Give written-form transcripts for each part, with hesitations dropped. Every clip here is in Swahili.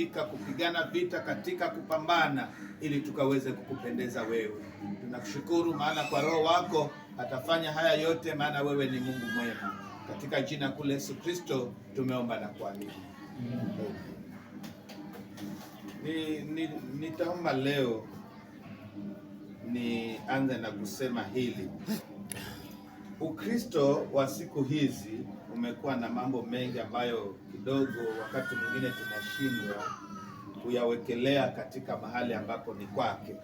katika kupigana vita, katika kupambana ili tukaweze kukupendeza wewe. Tunakushukuru maana kwa Roho wako atafanya haya yote, maana wewe ni Mungu mwema. Katika jina kule Yesu Kristo tumeomba na kuamini. Nitaomba leo nianze na kusema hili. Ukristo wa siku hizi umekuwa na mambo mengi ambayo kidogo wakati mwingine tunashindwa kuyawekelea katika mahali ambapo ni kwake.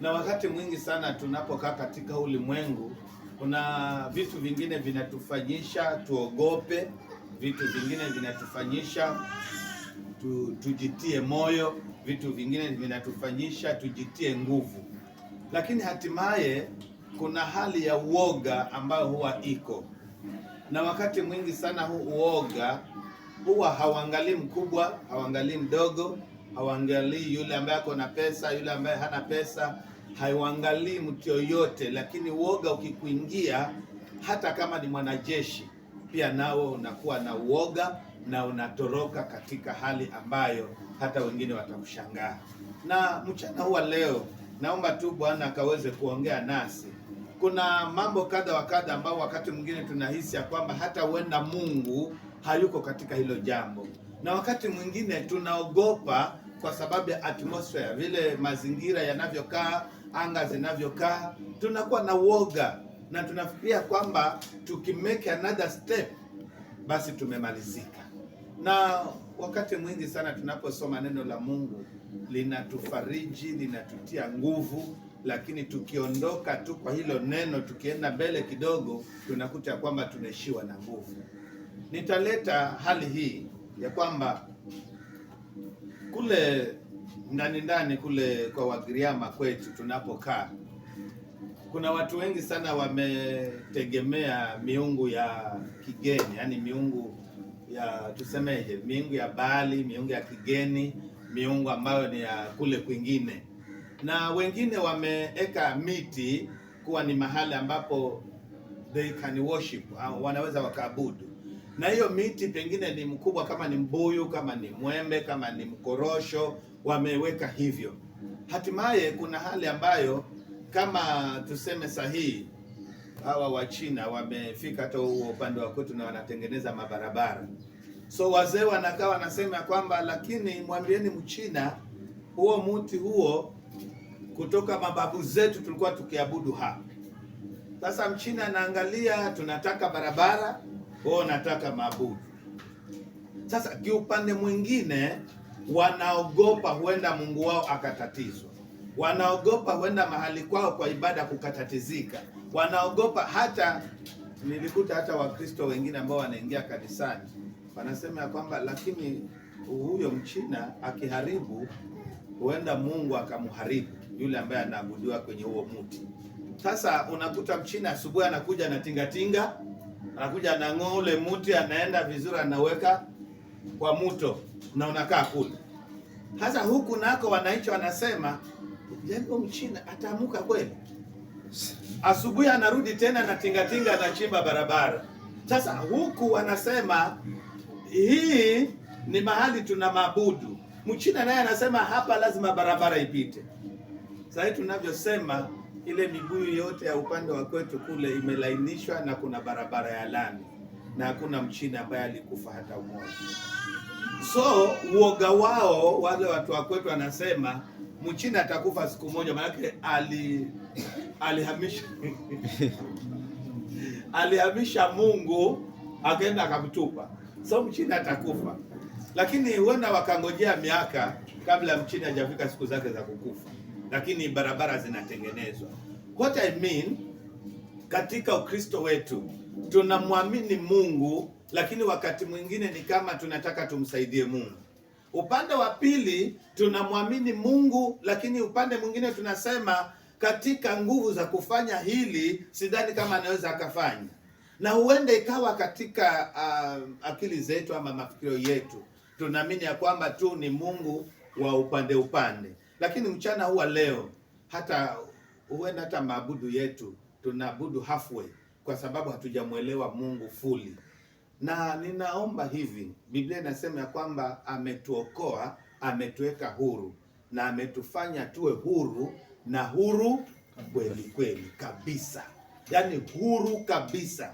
Na wakati mwingi sana tunapokaa katika ulimwengu, kuna vitu vingine vinatufanyisha tuogope, vitu vingine vinatufanyisha tujitie moyo, vitu vingine vinatufanyisha tujitie nguvu. Lakini hatimaye kuna hali ya uoga ambayo huwa iko. Na wakati mwingi sana huu uoga huwa hauangalii mkubwa, hauangalii mdogo, hauangalii yule ambaye ako na pesa, yule ambaye hana pesa, hauangalii mtu yoyote. Lakini uoga ukikuingia, hata kama ni mwanajeshi, pia nao unakuwa na uoga na unatoroka katika hali ambayo hata wengine watakushangaa. Na mchana huwa leo naomba tu Bwana akaweze kuongea nasi. Kuna mambo kadha wa kadha ambao wakati mwingine tunahisi ya kwamba hata huenda Mungu hayuko katika hilo jambo, na wakati mwingine tunaogopa kwa sababu ya atmosphere, vile mazingira yanavyokaa, anga zinavyokaa, tunakuwa na uoga na tunafikiria kwamba tukimake another step basi tumemalizika. Na wakati mwingi sana tunaposoma neno la Mungu linatufariji, linatutia nguvu, lakini tukiondoka tu kwa hilo neno, tukienda mbele kidogo, tunakuta kwamba tunaishiwa na nguvu. Nitaleta hali hii ya kwamba kule ndani kule kwa Wagiriama kwetu tunapokaa, kuna watu wengi sana wametegemea miungu ya kigeni, yani miungu ya tusemeje, miungu ya Baali, miungu ya kigeni, miungu ambayo ni ya kule kwingine. Na wengine wameeka miti kuwa ni mahali ambapo they can worship, wanaweza wakaabudu. Na hiyo miti pengine ni mkubwa, kama ni mbuyu, kama ni mwembe, kama ni mkorosho, wameweka hivyo. Hatimaye kuna hali ambayo kama tuseme sahihi, hawa wa China wamefika hata huo upande wa kwetu na wanatengeneza mabarabara. So wazee wanakaa wanasema kwamba lakini mwambieni Mchina huo mti huo kutoka mababu zetu tulikuwa tukiabudu hapa. Sasa Mchina anaangalia, tunataka barabara, wao nataka maabudu. Sasa kiupande mwingine wanaogopa huenda Mungu wao akatatizwa. Wanaogopa huenda mahali kwao kwa ibada kukatatizika. Wanaogopa hata, nilikuta hata Wakristo wengine ambao wanaingia kanisani wanasema ya kwamba lakini huyo Mchina akiharibu huenda Mungu akamharibu yule ambaye anaabudiwa kwenye huo mti. Sasa unakuta Mchina asubuhi anakuja na tingatinga, anakuja anang'oa ule mti, anaenda vizuri, anaweka kwa mto na unakaa kule. Sasa huku nako wananchi wanasema jambo Mchina ataamuka kweli? Asubuhi anarudi tena na tingatinga, anachimba barabara. Sasa huku wanasema hii ni mahali tuna maabudu. Mchina naye anasema hapa lazima barabara ipite. Sasa tunavyosema ile mibuyu yote ya upande wa kwetu kule imelainishwa na kuna barabara ya lami na hakuna Mchina ambaye alikufa hata mmoja. So uoga wao wale watu wa kwetu wanasema Mchina atakufa siku moja, maana alihamisha alihamisha Mungu akaenda akamtupa. So Mchina atakufa. Lakini huenda wakangojea miaka kabla Mchina hajafika siku zake za kukufa. Lakini barabara zinatengenezwa. What I mean, katika Ukristo wetu tunamwamini Mungu, lakini wakati mwingine ni kama tunataka tumsaidie Mungu. Upande wa pili tunamwamini Mungu, lakini upande mwingine tunasema katika nguvu za kufanya hili sidhani kama anaweza akafanya. Na huenda ikawa katika akili zetu ama mafikiro yetu tunaamini ya kwamba tu ni Mungu wa upande. Lakini mchana huwa leo huenda hata maabudu yetu tunaabudu halfway kwa sababu hatujamuelewa Mungu fully. Na ninaomba hivi, Biblia inasema ya kwamba ametuokoa, ametuweka huru na ametufanya tuwe huru, na huru kweli kweli kabisa, yaani huru kabisa.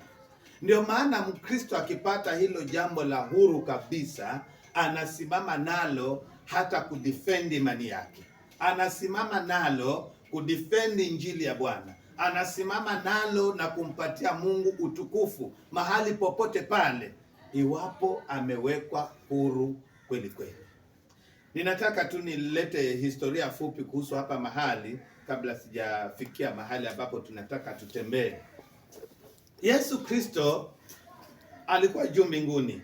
Ndio maana Mkristo akipata hilo jambo la huru kabisa, anasimama nalo hata kudefendi imani yake, anasimama nalo kudefendi injili ya Bwana, anasimama nalo na kumpatia Mungu utukufu mahali popote pale, iwapo amewekwa huru kweli kweli. Ninataka tu nilete historia fupi kuhusu hapa mahali kabla sijafikia mahali ambapo tunataka tutembee. Yesu Kristo alikuwa juu mbinguni,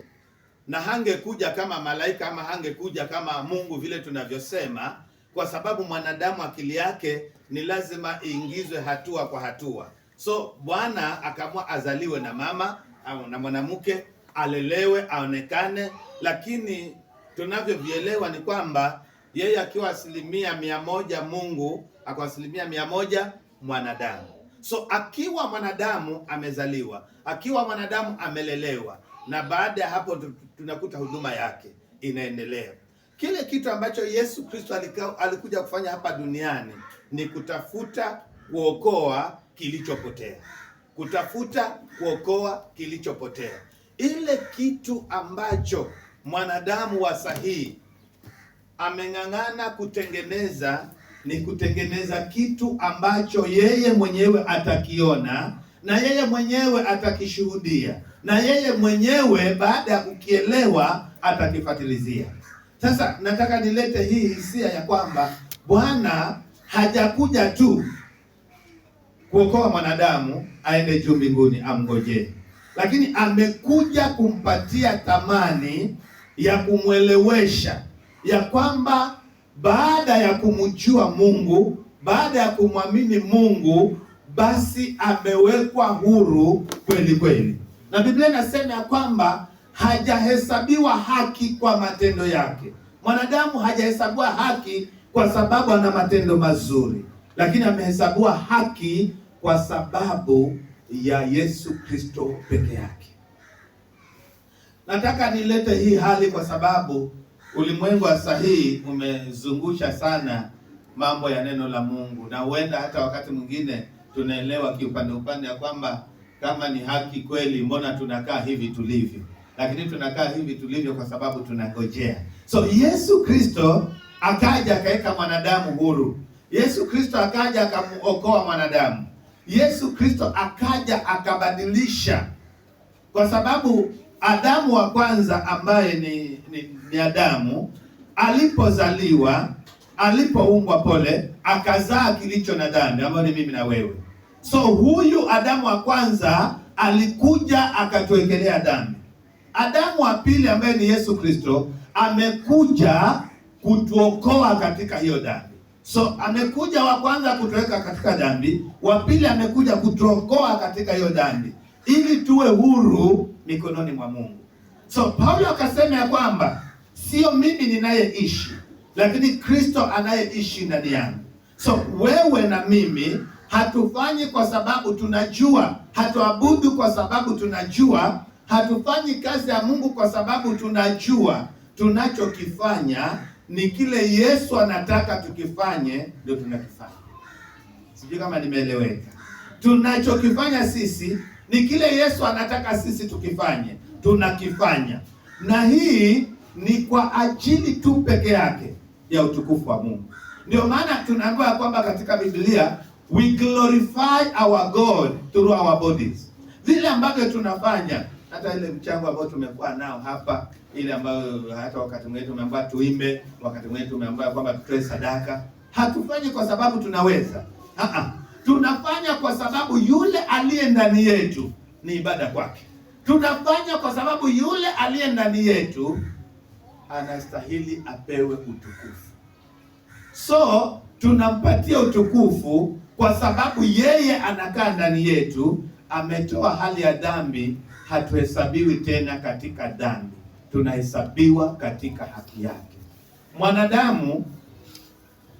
na hangekuja kama malaika ama hangekuja kama Mungu vile tunavyosema, kwa sababu mwanadamu akili yake ni lazima iingizwe hatua kwa hatua. So Bwana akaamua azaliwe na mama au na mwanamke, alelewe, aonekane, lakini tunavyovielewa ni kwamba yeye akiwa 100% Mungu, akawa 100% mwanadamu. So akiwa mwanadamu amezaliwa, akiwa mwanadamu amelelewa, na baada ya hapo tunakuta huduma yake inaendelea. Kile kitu ambacho Yesu Kristo alikuja kufanya hapa duniani ni kutafuta kuokoa kilichopotea. Kutafuta kuokoa kilichopotea. Ile kitu ambacho mwanadamu wa sahihi ameng'ang'ana kutengeneza ni kutengeneza kitu ambacho yeye mwenyewe atakiona, na yeye mwenyewe atakishuhudia, na yeye mwenyewe baada ya kukielewa atakifuatilizia. Sasa nataka nilete hii hisia ya kwamba Bwana hajakuja tu kuokoa mwanadamu aende juu mbinguni amngojee, lakini amekuja kumpatia thamani ya kumwelewesha ya kwamba baada ya kumjua Mungu, baada ya kumwamini Mungu, basi amewekwa huru kweli kweli. Na Biblia inasema ya kwamba hajahesabiwa haki kwa matendo yake. Mwanadamu hajahesabiwa haki kwa sababu ana matendo mazuri, lakini amehesabiwa haki kwa sababu ya Yesu Kristo peke yake. Nataka nilete hii hali kwa sababu ulimwengu wa sahihi umezungusha sana mambo ya neno la Mungu, na huenda hata wakati mwingine tunaelewa kiupande ya kwamba kama ni haki kweli, mbona tunakaa hivi tulivyo? Lakini tunakaa hivi tulivyo kwa sababu tunangojea. So Yesu Kristo akaja akaweka mwanadamu huru. Yesu Kristo akaja akamuokoa mwanadamu. Yesu Kristo akaja akabadilisha, kwa sababu Adamu wa kwanza ambaye ni Adamu alipozaliwa, alipoumbwa akazaa kilicho na dhambi ambayo ni mimi na wewe. So huyu Adamu wa kwanza alikuja akatuwekelea dhambi. Adamu wa pili ambaye ni Yesu Kristo amekuja kutuokoa katika hiyo dhambi. So amekuja wa kwanza kutuweka katika dhambi, wa pili amekuja kutuokoa katika hiyo dhambi ili tuwe huru mikononi mwa Mungu. So Paulo akasema ya kwamba sio mimi ninayeishi, lakini Kristo anayeishi ndani yangu. So wewe na mimi hatufanyi kwa sababu tunajua, hatuabudu kwa sababu tunajua, hatufanyi kazi ya Mungu kwa sababu tunajua. Tunachokifanya ni kile Yesu anataka tukifanye, ndio tunakifanya. Sijui kama nimeeleweka. Tunachokifanya sisi ni kile Yesu anataka sisi tukifanye, tunakifanya. Na hii ni kwa ajili tu peke yake ya utukufu wa Mungu. Ndio maana tunaambiwa kwamba katika Biblia we glorify our God through our bodies. Vile ambavyo tunafanya, hata ile mchango ambao tumekuwa nao hapa, ile ambayo hata wakati mwingine tumeambiwa tuimbe, wakati mwingine tumeambiwa kwamba tutoe sadaka, hatufanyi kwa sababu tunaweza. Tunafanya kwa sababu yule aliye ndani yetu ni ibada kwake. Tunafanya kwa sababu yule aliye ndani yetu anastahili apewe utukufu. So tunampatia utukufu kwa sababu yeye anakaa ndani yetu, ametoa hali ya dhambi. Hatuhesabiwi tena katika dhambi, tunahesabiwa katika haki yake. Mwanadamu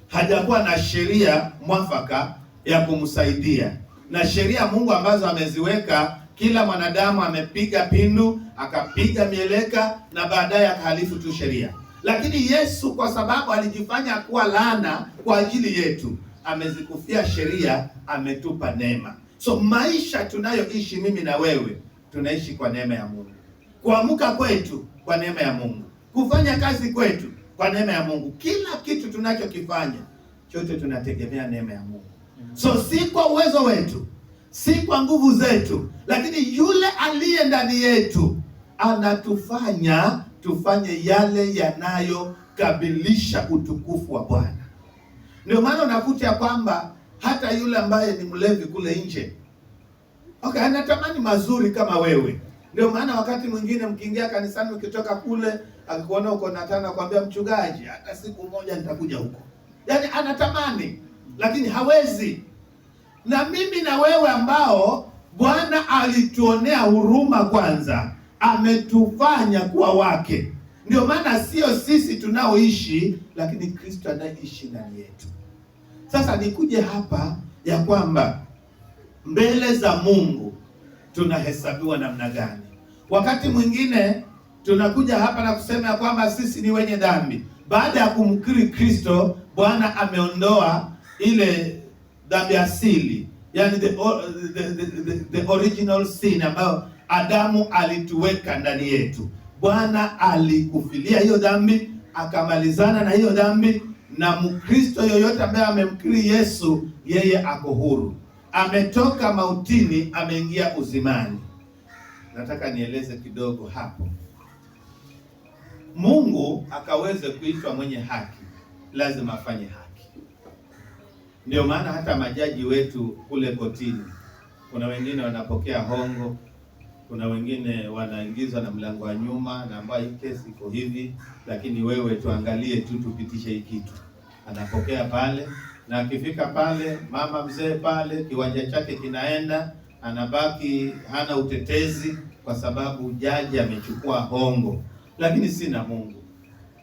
hajakuwa na sheria mwafaka ya kumsaidia, na sheria Mungu ambazo ameziweka Kila mwanadamu amepiga pindu, akapiga mieleka na baadaye akahalifu tu sheria. Lakini Yesu kwa sababu alijifanya kuwa laana kwa ajili yetu, amezikufia sheria, ametupa neema. So maisha tunayoishi mimi na wewe, tunaishi kwa neema ya Mungu. Kuamka kwetu kwa neema ya Mungu, kufanya kazi kwetu kwa neema ya Mungu. Kila kitu tunachokifanya chote tunategemea neema ya Mungu. So si kwa uwezo wetu, si kwa nguvu zetu, lakini yule aliye ndani yetu anatufanya tufanye yale yanayokabilisha utukufu wa Bwana. Ndio maana unakuta ya kwamba hata yule ambaye ni mlevi kule nje, okay, anatamani mazuri kama wewe. Ndio maana wakati mwingine mkiingia kanisani, ukitoka kule akikuona uko nataka kuambia mchungaji, hata siku moja nitakuja huko. Yaani anatamani lakini hawezi. Na mimi na wewe ambao Bwana alituonea huruma kwanza, ametufanya kuwa wake. Ndio maana sio sisi tunaoishi, lakini Kristo anayeishi ndani yetu. Sasa nikuje hapa ya kwamba mbele za Mungu tunahesabiwa namna gani? Wakati mwingine tunakuja hapa na kusema ya kwamba sisi ni wenye dhambi. Baada ya kumkiri Kristo, Bwana ameondoa ile dhambi asili, yani the original sin ambayo Adamu alituweka ndani yetu. Bwana alikufilia hiyo dhambi, akamalizana na hiyo dhambi, na Mkristo yoyote ambaye amemkiri Yesu, yeye ako huru. Ametoka mautini, ameingia uzimani. Nataka nieleze kidogo hapo. Mungu akaweze kuitwa mwenye haki, lazima afanye haki. Ndio maana hata majaji wetu kule kotini, kuna wengine wanapokea hongo, kuna wengine wanaingizwa na mlango wa nyuma, na ambayo hii kesi iko hivi, lakini wewe tuangalie tu, tupitishe hii kitu. Anapokea pale, na akifika pale, mama mzee pale, kiwanja chake kinaenda, anabaki hana utetezi kwa sababu jaji amechukua hongo. Lakini sina Mungu.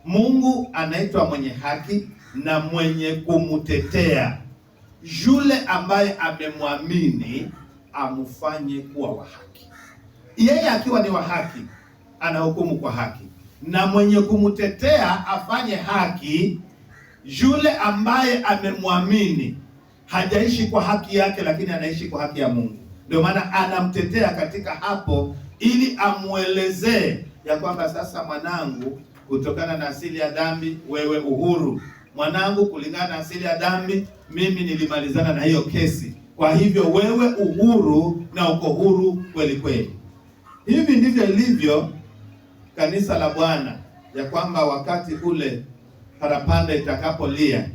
Mungu anaitwa mwenye haki na mwenye kumtetea yule ambaye amemwamini, amfanye kuwa wa haki. Yeye akiwa ni wa haki, anahukumu kwa haki, na mwenye kumtetea afanye haki yule ambaye amemwamini. Hajaishi kwa haki yake, lakini anaishi kwa haki ya Mungu. Ndio maana anamtetea katika hapo, ili amuelezee ya kwamba sasa, mwanangu, kutokana na asili ya dhambi wewe uhuru. Mwanangu, kulingana na asili ya dhambi mimi nilimalizana na hiyo kesi, kwa hivyo wewe uhuru, na uko huru kweli kweli. Hivi ndivyo ilivyo kanisa la Bwana, ya kwamba wakati ule parapanda itakapolia,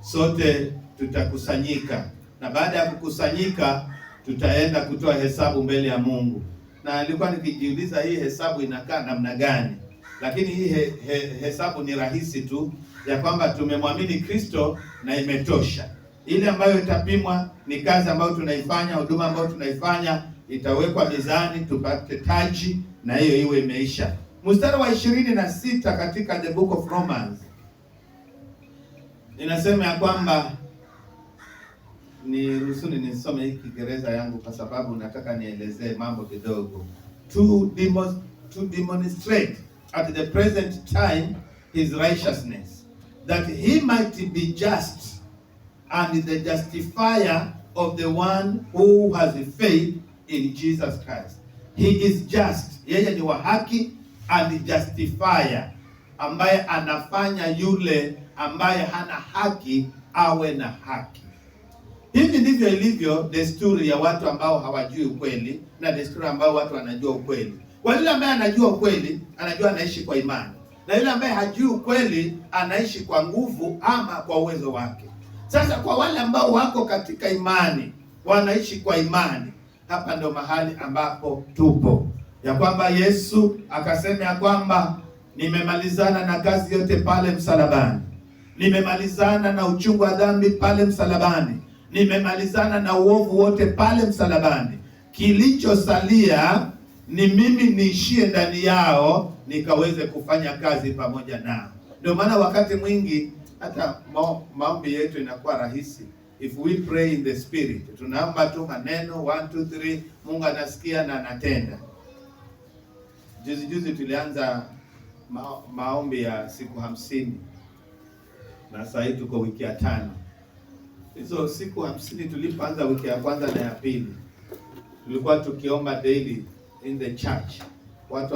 sote tutakusanyika, na baada ya kukusanyika tutaenda kutoa hesabu mbele ya Mungu. Na nilikuwa nikijiuliza hii hesabu inakaa namna gani, lakini hii hesabu ni rahisi tu, ya kwamba tumemwamini Kristo na imetosha. Ile ambayo itapimwa ni kazi ambayo tunaifanya, huduma ambayo tunaifanya, itawekwa mizani, tupate taji, na hiyo iwe imeisha. Mstari wa 26 katika the book of Romans inasema ya kwamba, ni rusuni nisome hii Kiingereza yangu kwa sababu nataka nielezee mambo kidogo. To demonstrate at the present time his righteousness, that he might be just and the justifier of the one who has faith in Jesus Christ. He is just, yeye ni wa haki, and justifier, ambaye anafanya yule ambaye hana haki awe na haki. Hivi ndivyo ilivyo desturi ya watu ambao hawajui ukweli, na desturi ambao watu wanajua ukweli. Kwa yule ambaye anajua ukweli, anajua anaishi kwa imani, na yule ambaye hajui ukweli anaishi kwa nguvu ama kwa uwezo wake. Sasa kwa wale ambao wako katika imani, wanaishi kwa imani, hapa ndio mahali ambapo tupo, ya kwamba Yesu akasema ya kwamba nimemalizana na kazi yote pale msalabani, nimemalizana na uchungu wa dhambi pale msalabani, nimemalizana na uovu wote pale msalabani. Kilichosalia ni mimi niishie ndani yao, nikaweze kufanya kazi pamoja nao. Ndio maana wakati mwingi hata maombi yetu inakuwa rahisi. if we pray in the spirit, tunaomba tu maneno 1 2 3, Mungu anasikia na anatenda. Juzi tulianza maombi ya siku 50 na sasa hivi tuko wiki ya 5. Hizo siku 50 tulipoanza wiki ya kwanza na ya pili, tulikuwa tukiomba daily in the church. Watu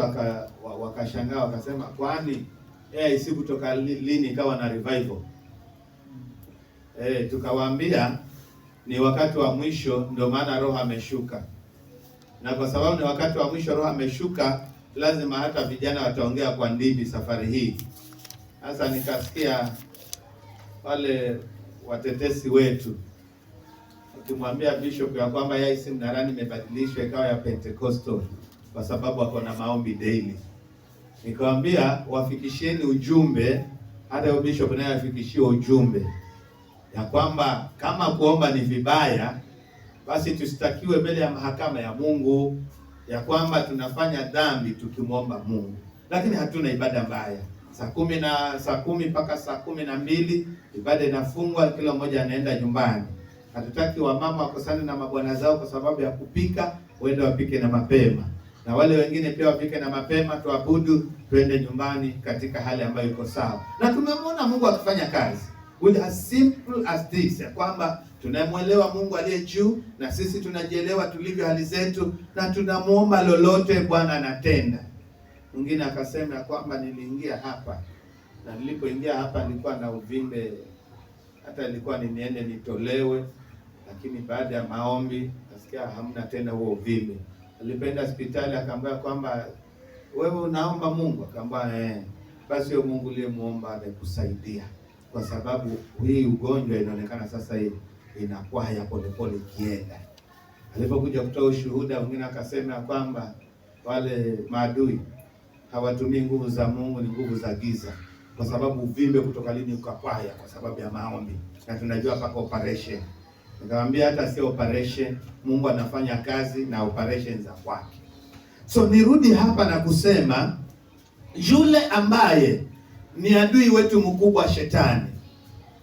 wakashangaa wakasema, kwani AIC kutoka lini ikawa na revival? Tukawaambia ni wakati wa mwisho, ndio maana Roho ameshuka. Na kwa sababu ni wakati wa mwisho, Roho ameshuka, lazima hata vijana wataongea kwa ndimi safari hii. Sasa nikasikia wale watetesi wetu ukimwambia bishop ya kwamba AIC Mnarani imebadilishwa ikawa ya Pentecostal kwa sababu wako na maombi daily. Nikamwambia wafikishieni ujumbe, hata huyo bishop naye afikishie ujumbe ya kwamba kama kuomba ni vibaya, basi tusitakiwe mbele ya mahakama ya Mungu ya kwamba tunafanya dhambi tukimwomba Mungu. Lakini hatuna ibada mbaya. Saa 10 mpaka saa 12 ibada inafungwa, kila mmoja anaenda nyumbani. Hatutaki wamama wakosane na mabwana zao kwa sababu ya kupika, waende wapike na mapema. Na wale wengine pia wapike na mapema, tuabudu, tuende nyumbani katika hali ambayo iko sawa. Na tumemwona Mungu akifanya kazi. With as simple as this, ya kwamba tunamwelewa Mungu aliye juu na sisi tunajielewa tulivyo hali zetu, na tunamuomba lolote, Bwana anatenda. Mwingine akasema ya kwamba niliingia hapa, na nilipoingia hapa nilikuwa na uvimbe, hata ilikuwa niende nitolewe, lakini baada ya maombi nasikia hamna tena huo uvimbe. Alipenda hospitali, akaambia kwamba wewe unaomba Mungu, akaambia basi huyo Mungu uliyemuomba amekusaidia, kwa sababu hii ugonjwa inaonekana sasa hii inakuwa ya polepole ikienda. Alipokuja kutoa ushuhuda, mwingine akasema kwamba wale maadui hawatumii nguvu za Mungu, ni nguvu za giza, kwa sababu uvimbe kutoka lini ukapaya kwa sababu ya maombi, na tunajua paka operation. Nikamwambia hata sio operation, Mungu anafanya kazi na operation za kwake. So nirudi hapa na kusema yule ambaye ni adui wetu mkubwa, Shetani,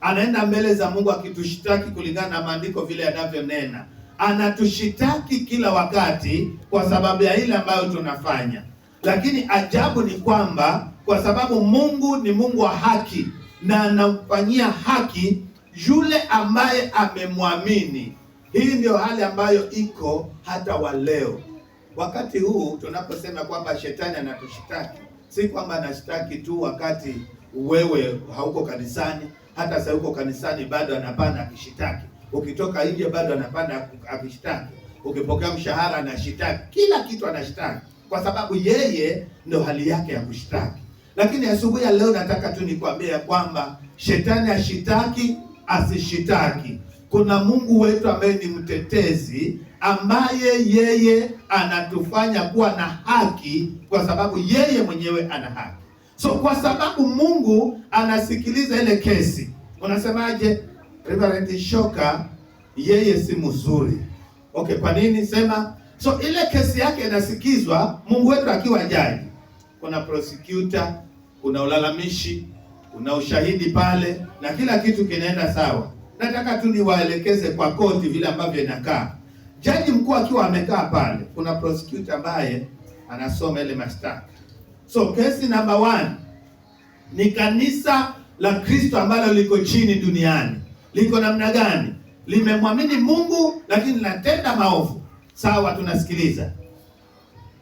anaenda mbele za Mungu akitushtaki kulingana na maandiko vile yanavyonena. Anatushitaki kila wakati kwa sababu ya ile ambayo tunafanya. Lakini ajabu ni kwamba kwa sababu Mungu ni Mungu wa haki na anamfanyia haki yule ambaye amemwamini. Hii ndio hali ambayo iko hata wa leo. Wakati huu tunaposema kwamba Shetani anatushitaki, si kwamba anashitaki tu wakati wewe hauko kanisani. Hata sasa uko kanisani bado anapanda akishitaki. Ukitoka nje bado anapanda akishitaki. Ukipokea mshahara anashitaki. Kila kitu anashitaki, kwa sababu yeye ndio hali yake ya kushitaki. Lakini asubuhi ya leo nataka tu nikwambie kwamba Shetani ashitaki asishitaki, kuna Mungu wetu ambaye ni mtetezi, ambaye yeye anatufanya kuwa na haki kwa sababu yeye mwenyewe ana haki. So kwa sababu Mungu anasikiliza ile kesi, unasemaje Reverend Shoka yeye si mzuri? Okay, kwa nini? Sema. So ile kesi yake inasikizwa, Mungu wetu akiwa jaji. Kuna prosecutor, kuna ulalamishi, kuna ushahidi pale, na kila kitu kinaenda sawa. Nataka tu niwaelekeze kwa koti vile ambavyo inakaa. Jaji mkuu akiwa amekaa pale, kuna prosecutor ambaye anasoma ile mashtaka. So kesi number 1 ni kanisa la Kristo ambalo liko chini duniani. Liko namna gani? Limemwamini Mungu lakini linatenda maovu. Sawa, tunasikiliza.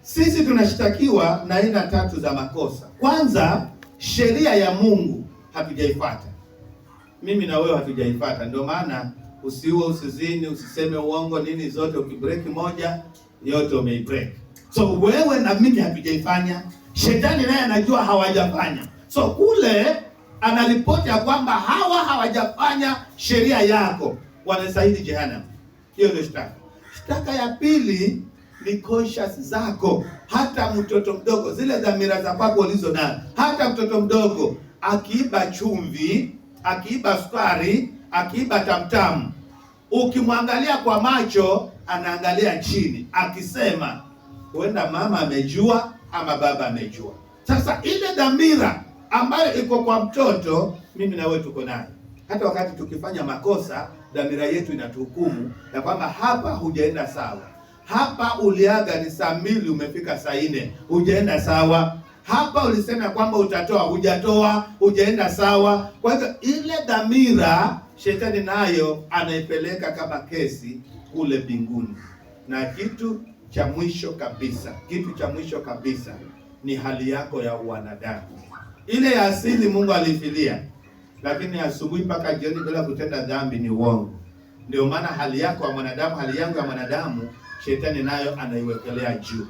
Sisi tunashitakiwa na aina 3 za makosa. Kwanza, sheria ya Mungu hatujaifuata. Mimi na wewe hatujaifuata. Ndio maana usiue, usizini, usiseme uongo, nini zote ukibreak moja, yote umeibreak. So wewe na mimi hatujaifanya. Shetani naye anajua hawajafanya. So kule anaripoti ya kwamba hawa hawajafanya sheria yako, wanastahili jehanamu. Hiyo ndio shtaka. Shtaka ya pili ni conscience zako. Hata mtoto mdogo, zile dhamira za kwako ulizo nazo, hata mtoto mdogo akiiba chumvi, akiiba sukari, akiiba tamtamu, ukimwangalia kwa macho anaangalia chini akisema huenda mama amejua ama baba amejua. Sasa ile dhamira ambayo iko kwa mtoto, mimi na wewe tuko nayo. Hata wakati tukifanya makosa, dhamira yetu inatuhukumu ya kwamba hapa hujaenda sawa, hapa uliaga ni saa 2 umefika saa 4, hujaenda sawa. Hapa ulisema kwamba utatoa, hujatoa, hujaenda sawa. Kwa hivyo ile dhamira shetani nayo anaipeleka kama kesi kule mbinguni. Na kitu cha mwisho kabisa ni hali yako ya wanadamu. Ile ya asili Mungu alifilia, lakini asubuhi mpaka jioni bila kutenda dhambi ni uongo. Ndio maana hali yako ya mwanadamu, hali yangu ya mwanadamu, shetani nayo anaiwekelea juu.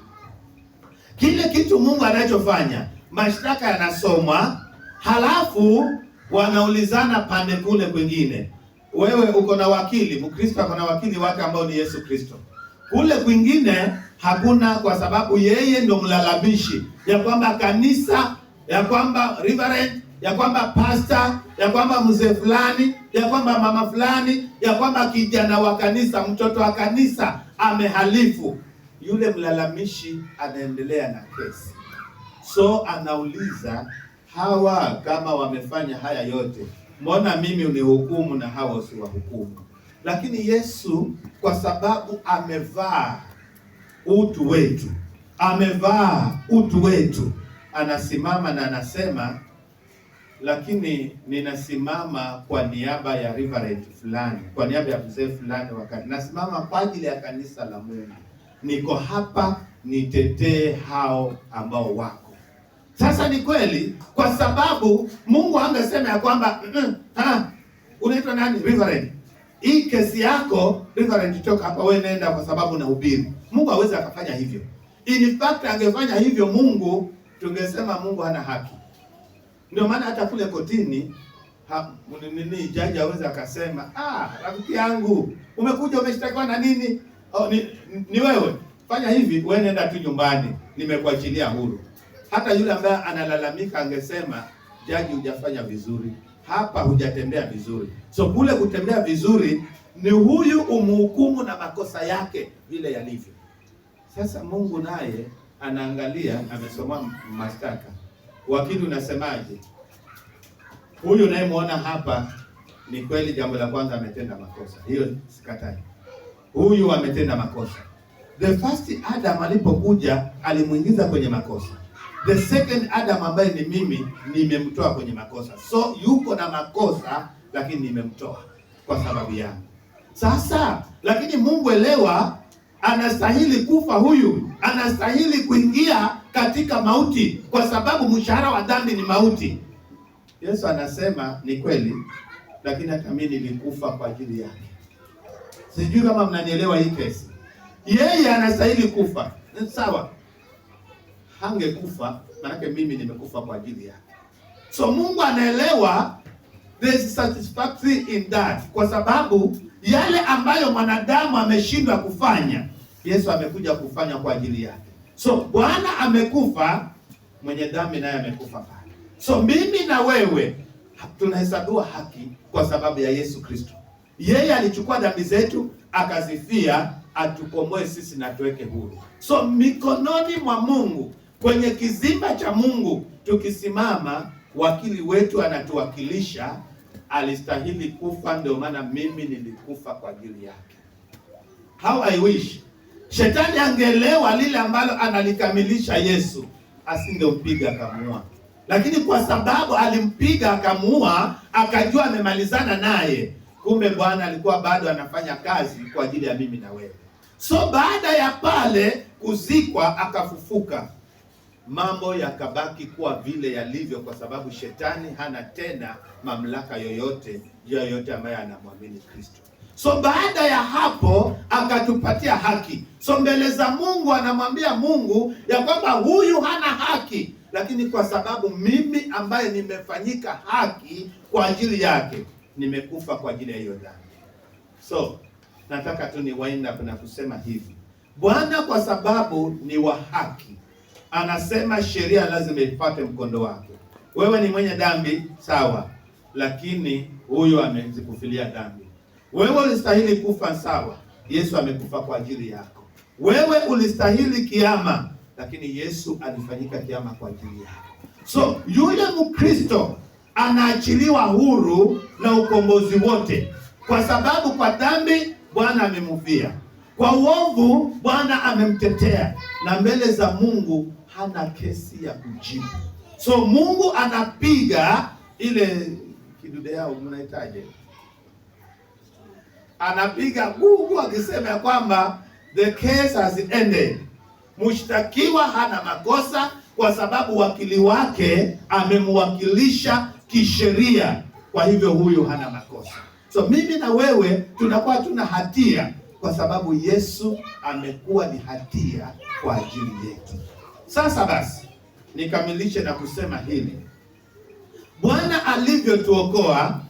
Kile kitu Mungu anachofanya, mashtaka yanasomwa, halafu wanaulizana pande kule kwingine. Wewe uko na wakili, Mkristo ako na wakili wake ambao ni Yesu Kristo. Kule kwingine hakuna, kwa sababu yeye ndo mlalamishi ya kwamba kanisa, ya kwamba reverend, ya kwamba pastor, ya kwamba mzee fulani, ya kwamba mama fulani, ya kwamba kijana wa kanisa, mtoto wa kanisa amehalifu. Yule mlalamishi anaendelea na kesi. So anauliza, hawa kama wamefanya haya yote, mbona mimi unihukumu na hawa usiwahukumu? Lakini Yesu kwa sababu amevaa utu wetu, anasimama na anasema, lakini ninasimama kwa niaba ya reverend fulani, kwa niaba ya mzee fulani, wakati nasimama kwa ajili ya kanisa la Mungu. Niko hapa nitetee hao ambao wako. Sasa ni kweli, kwa sababu Mungu angesema ya kwamba unaitwa nani? Reverend. Hii kesi yako reverend, toka hapa, wewe nenda kwa sababu unahubiri. Mungu hawezi akafanya hivyo. In fact angefanya hivyo Mungu, tungesema Mungu hana haki. Ndio maana hata kule kotini jaji hawezi akasema, rafiki yangu umekuja umeshtakiwa na nini? Ni wewe. Fanya hivi, wewe nenda tu nyumbani, nimekuachilia huru. Hata yule ambaye analalamika angesema, jaji hujafanya vizuri, hapa hujatembea vizuri. So kule kutembea vizuri ni huyu umhukumu na makosa yake vile yalivyo. Sasa Mungu naye anaangalia, amesoma mashtaka. Wakili unasemaje? Huyu unayemwona hapa ni kweli, jambo la kwanza ametenda makosa. Hiyo sikatai. Huyu ametenda makosa. The first Adam alipokuja alimuingiza kwenye makosa. The second Adam ambaye ni mimi, nimemtoa kwenye makosa. So yuko na makosa, lakini nimemtoa kwa sababu yangu. Sasa lakini Mungu elewa, anastahili kufa huyu, anastahili kuingia katika mauti, kwa sababu mshahara wa dhambi ni mauti. Yesu anasema ni kweli, lakini hata mimi nilikufa kwa ajili yake. Sijui kama mnanielewa hii kesi. Yeye anastahili kufa, sawa. Hangekufa, maana mimi nimekufa kwa ajili yake. So Mungu anaelewa, there is satisfactory in that, kwa sababu yale ambayo mwanadamu ameshindwa kufanya, Yesu amekuja kufanya kwa ajili yake. So Bwana amekufa, mwenye dhambi naye amekufa pale. So mimi na wewe tunahesabiwa haki kwa sababu ya Yesu Kristo. Yeye alichukua dhambi zetu akazifia, atukomboe sisi na tuweke huru. So mikononi mwa Mungu, kwenye kizimba cha Mungu tukisimama, wakili wetu anatuwakilisha, alistahili kufa, ndio maana mimi nilikufa kwa ajili yake. How I wish shetani angeelewa lile ambalo analikamilisha Yesu, asingempiga akamuua. Lakini kwa sababu alimpiga akamuua, akajua amemalizana naye, kumbe Bwana alikuwa bado anafanya kazi kwa ajili ya mimi na wewe. So baada ya pale kuzikwa, akafufuka, mambo yakabaki kuwa vile yalivyo, kwa sababu shetani hana tena mamlaka yoyote ambaye anamwamini Kristo. So baada ya hapo akatupatia haki. So mbele za Mungu anamwambia Mungu ya kwamba huyu hana haki, lakini kwa sababu mimi ambaye nimefanyika haki kwa ajili yake, nimekufa kwa ajili ya hiyo dhambi. So nataka tu ni wind up na kusema hivi, Bwana kwa sababu ni wa haki, anasema sheria lazima ipate mkondo wake. Wewe ni mwenye dhambi, sawa, lakini huyu amezikufilia dhambi. Wewe ulistahili kufa, sawa, Yesu amekufa kwa ajili yako. Wewe ulistahili kiama, lakini Yesu alifanyika kiama kwa ajili yako. So yule Mkristo anaachiliwa huru na ukombozi wote, kwa sababu kwa dhambi Bwana amemufia, kwa uovu Bwana amemtetea, na mbele za Mungu hana kesi ya kujibu. So Mungu anapiga ile kidude yao, mnahitaje, anapiga gugu akisema ya kwamba the case has ended. Mshtakiwa hana makosa kwa sababu wakili wake amemwakilisha kisheria, kwa hivyo huyu hana makosa. So mimi na wewe tunakuwa tuna hatia kwa sababu Yesu amekuwa ni hatia kwa ajili yetu. Sasa basi nikamilishe na kusema hili. Bwana alivyotuokoa,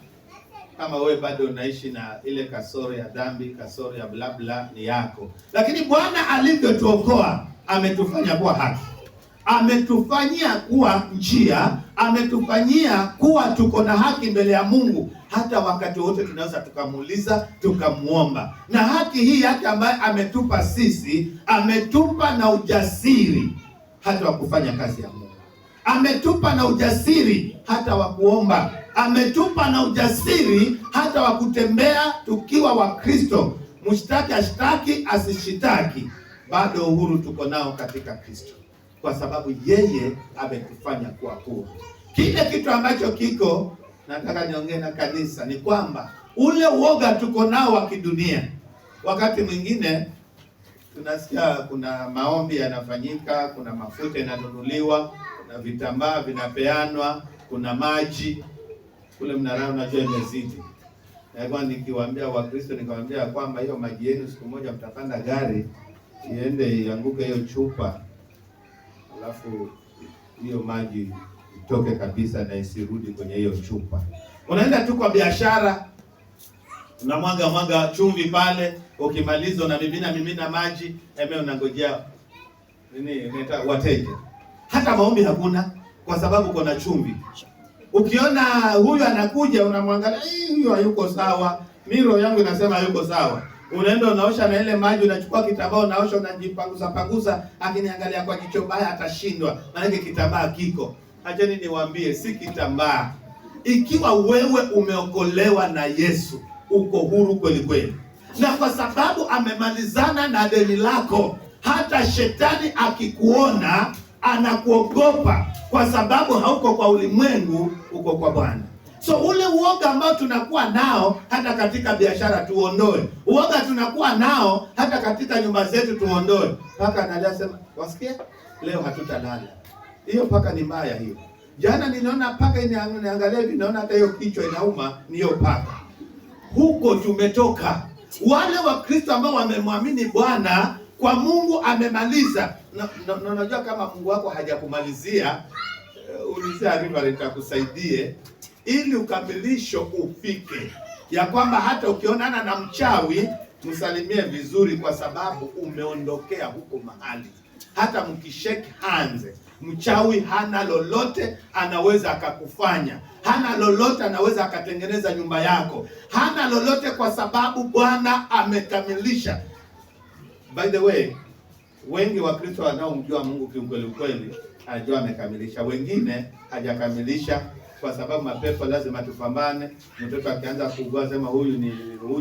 kama wewe bado unaishi na ile kasoro ya dhambi, kasoro ya bla bla, ni yako. Lakini Bwana alivyotuokoa ametufanya kuwa haki. Ametufanyia kuwa njia, ametufanyia kuwa tuko na haki mbele ya Mungu. Hata wakati wote tunaweza tukamuuliza, tukamuomba. Na haki hii yake ambaye ametupa sisi, ametupa na ujasiri hata wa kufanya kazi ya Mungu. Ametupa na ujasiri hata wa kuomba. Ametupa na ujasiri hata wa kutembea tukiwa wa Kristo. Mshtaki ashtaki, asishitaki, bado uhuru tuko nao katika Kristo, kwa sababu yeye ametufanya kuwa huru. Kile kitu ambacho kiko, nataka niongee na kanisa, ni kwamba ule uoga tuko nao wa kidunia. Wakati mwingine tunasikia kuna maombi yanafanyika, kuna mafuta yananunuliwa, kuna vitambaa vinapeanwa, kuna maji kule mnarao, unajua imezidi. Na kwa nikiwaambia Wakristo, nikamwambia kwamba hiyo maji yenu siku moja mtapanda gari iende ianguke hiyo chupa, alafu hiyo maji itoke kabisa na isirudi kwenye hiyo chupa. Unaenda tu kwa biashara, unamwaga chumvi pale, ukimaliza unamimina maji, unangojea nini, wateja. Hata maombi hakuna kwa sababu kuna chumvi. Ukiona huyu anakuja unamwangalia, huyu hayuko sawa, miro yangu inasema hayuko sawa. Unaenda unaosha na ile maji, unachukua kitambaa unaosha, unajipangusa, akiniangalia kwa jicho baya atashindwa, maana kitambaa kiko. Acheni niwaambie, si kitambaa. Ikiwa wewe umeokolewa na Yesu, uko huru kweli kweli. Na kwa sababu amemalizana na deni lako, hata shetani akikuona anakuogopa, kwa sababu hauko kwa ulimwengu, uko kwa Bwana. So ule uoga ambao tunakuwa nao hata katika biashara tuondoe. Uoga tunakuwa nao hata katika nyumba zetu tuondoe. Paka analia sema, wasikia? Leo hatutalala. Hiyo paka ni mbaya hiyo. Jana ninaona paka inaangalia hivi, naona hata hiyo kichwa inauma, ni hiyo paka. Huko tumetoka. Wale wa Kristo ambao wamemwamini Bwana, kwa Mungu amemaliza. Na unajua kama Mungu wako hajakumalizia, ulizia riba litakusaidie ili ukamilisho ufike, ya kwamba hata ukionana na mchawi msalimie vizuri, kwa sababu umeondokea huko mahali. Hata mkishake hands, mchawi hana lolote anaweza akakufanya, hana lolote anaweza akatengeneza nyumba yako, hana lolote, kwa sababu Bwana amekamilisha. By the way, wengi wa Kristo wanaomjua Mungu kiukweli kweli, anajua amekamilisha. Wengine hajakamilisha, kwa sababu mapepo lazima tupambane. Mtoto akianza kuugua sema huyu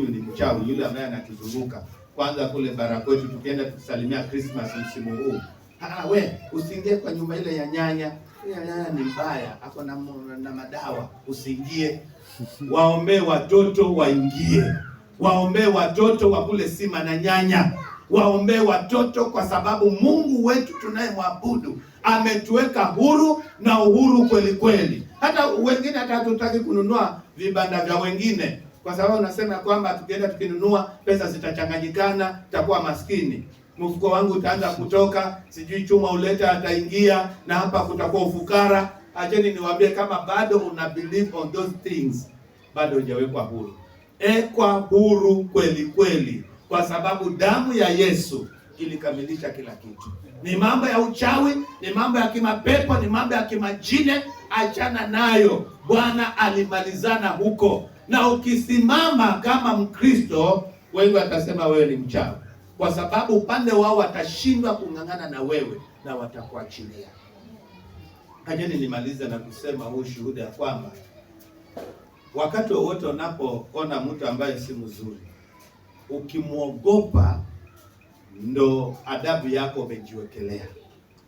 ni mchawi, yule ambaye anatuzunguka. Kwanza kule Barakwetu tukienda tukisalimia Christmas msimu huu, we usiingie kwa nyumba ile ya nyanya. Nyanya ni mbaya, hapo na madawa, usiingie. Waombee watoto waingie. Waombee watoto wakule sima na nyanya. Waombee watoto, kwa sababu Mungu wetu tunayemwabudu ametuweka huru, na uhuru kweli kweli. Hata wengine hata hatutaki kununua vibanda vya wengine, kwa sababu unasema kwamba tukienda tukinunua pesa zitachanganyikana, tutakuwa maskini. Mfuko wangu utaanza kutoka, sijui chuma uleta ataingia, na hapa kutakuwa ufukara. Acheni niwaambie, kama bado una believe on those things, bado hujawekwa huru. Ekwa huru kweli kweli, kwa sababu damu ya Yesu ilikamilisha kila kitu. Ni mambo ya uchawi, ni mambo ya kimapepo, ni mambo ya kimajine, achana nayo. Bwana alimalizana huko. Na ukisimama kama Mkristo, wengi watasema wewe ni mchawi, kwa sababu upande wao watashindwa kung'ang'ana na wewe na watakuachilia. Hajeni nimalize na kusema huu shuhuda ya kwamba wakati wowote unapoona mtu ambaye si mzuri, ukimwogopa, ndo adabu yako umejiwekelea.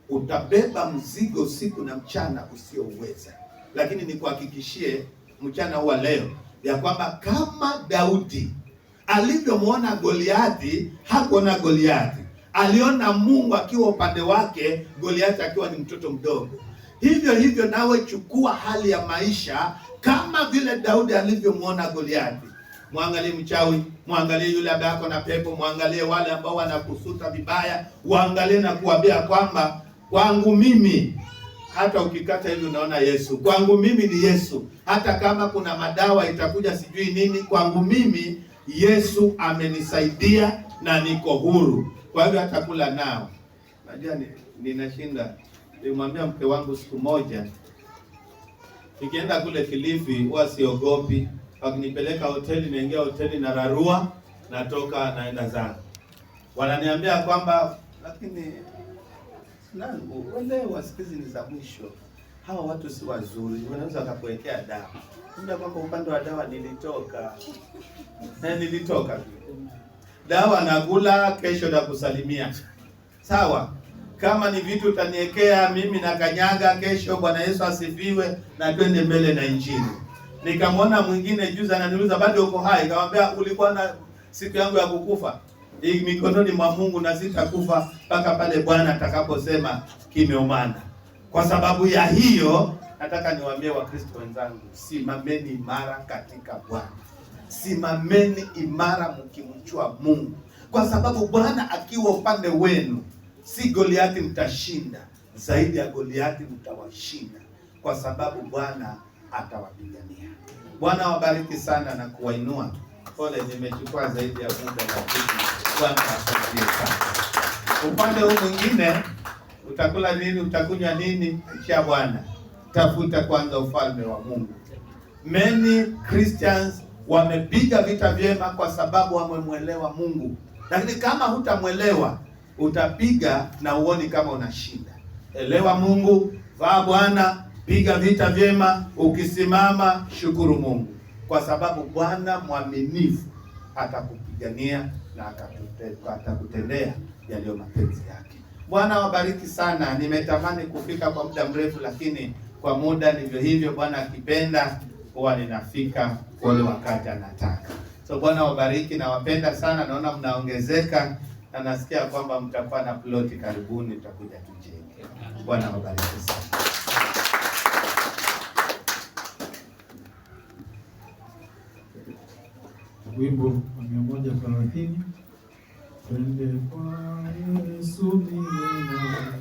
Utabeba mzigo usiku na mchana usioweza. Lakini nikuhakikishie mchana huwa leo ya kwamba kama Daudi alivyomwona Goliathi, hakuona Goliathi, aliona Mungu akiwa upande wake, Goliathi akiwa ni mtoto mdogo. Hivyo hivyo nawe chukua hali ya maisha kama vile Daudi alivyomwona Goliathi. Mwangalie mchawi, mwangalie yule ambaye ako na pepo, mwangalie wale ambao wanakusuta vibaya, waangalie na kuambia kwamba kwangu mimi, hata ukikata hivi unaona Yesu. Kwangu mimi ni Yesu. Hata kama kuna madawa itakuja sijui nini, kwangu mimi Yesu amenisaidia na niko huru. Kwa hivyo hata kula nao. Najua ninashinda. Nilimwambia mke wangu siku moja, nikienda kule Kilifi huwa siogopi. Wakinipeleka hoteli, naingia hoteli na rarua, natoka naenda zangu. Wananiambia kwamba lakini nangu wale wasikizi ni za mwisho. Hawa watu si wazuri, wanaweza wakakuwekea dawa. Ndio kwamba upande wa dawa nilitoka. Nilitoka. Dawa nakula, kesho na kusalimia. Sawa? Kama ni vitu utaniwekea mimi na kanyaga, kesho Bwana Yesu asifiwe na twende mbele na Injili. Nikamwona mwingine juzi ananiuliza bado uko hai? Nikamwambia ulikuwa na siku yangu ya kukufa. Hii mikononi mwa Mungu na sitakufa mpaka pale Bwana atakaposema kimeumana. Kwa sababu ya hiyo nataka niwaambie Wakristo wenzangu, simameni imara katika Bwana. Simameni imara mkimjua Mungu. Kwa sababu Bwana akiwa upande wenu, si Goliathi mtashinda, zaidi ya Goliathi mtawashinda, kwa sababu Bwana atawapigania. Bwana wabariki sana na kuwainua. Pole nimechukua zaidi ya muda, lakini Bwana asaidie sana. Upande huu mwingine, utakula nini, utakunywa nini? Acha Bwana. Tafuta kwanza ufalme wa Mungu. Many Christians wamepiga vita vyema kwa sababu wamemwelewa Mungu. Lakini kama hutamwelewa, utapiga na uoni kama unashinda. Elewa Mungu, vaa Bwana, piga vita vyema, ukisimama shukuru Mungu. Kwa sababu Bwana mwaminifu atakupigania na atakutendea yaliyo mapenzi yake. Bwana wabariki sana. Nimetamani kufika kwa muda mrefu, lakini kwa muda ndivyo hivyo. Bwana akipenda huwa ninafika kwa ule wakati anataka. So Bwana wabariki, na wapenda sana. Naona mnaongezeka na nasikia kwamba mtakuwa na ploti karibuni, tutakuja tujenge. Bwana wabariki sana. Wimbo wa 130, twende kwa Yesu milele.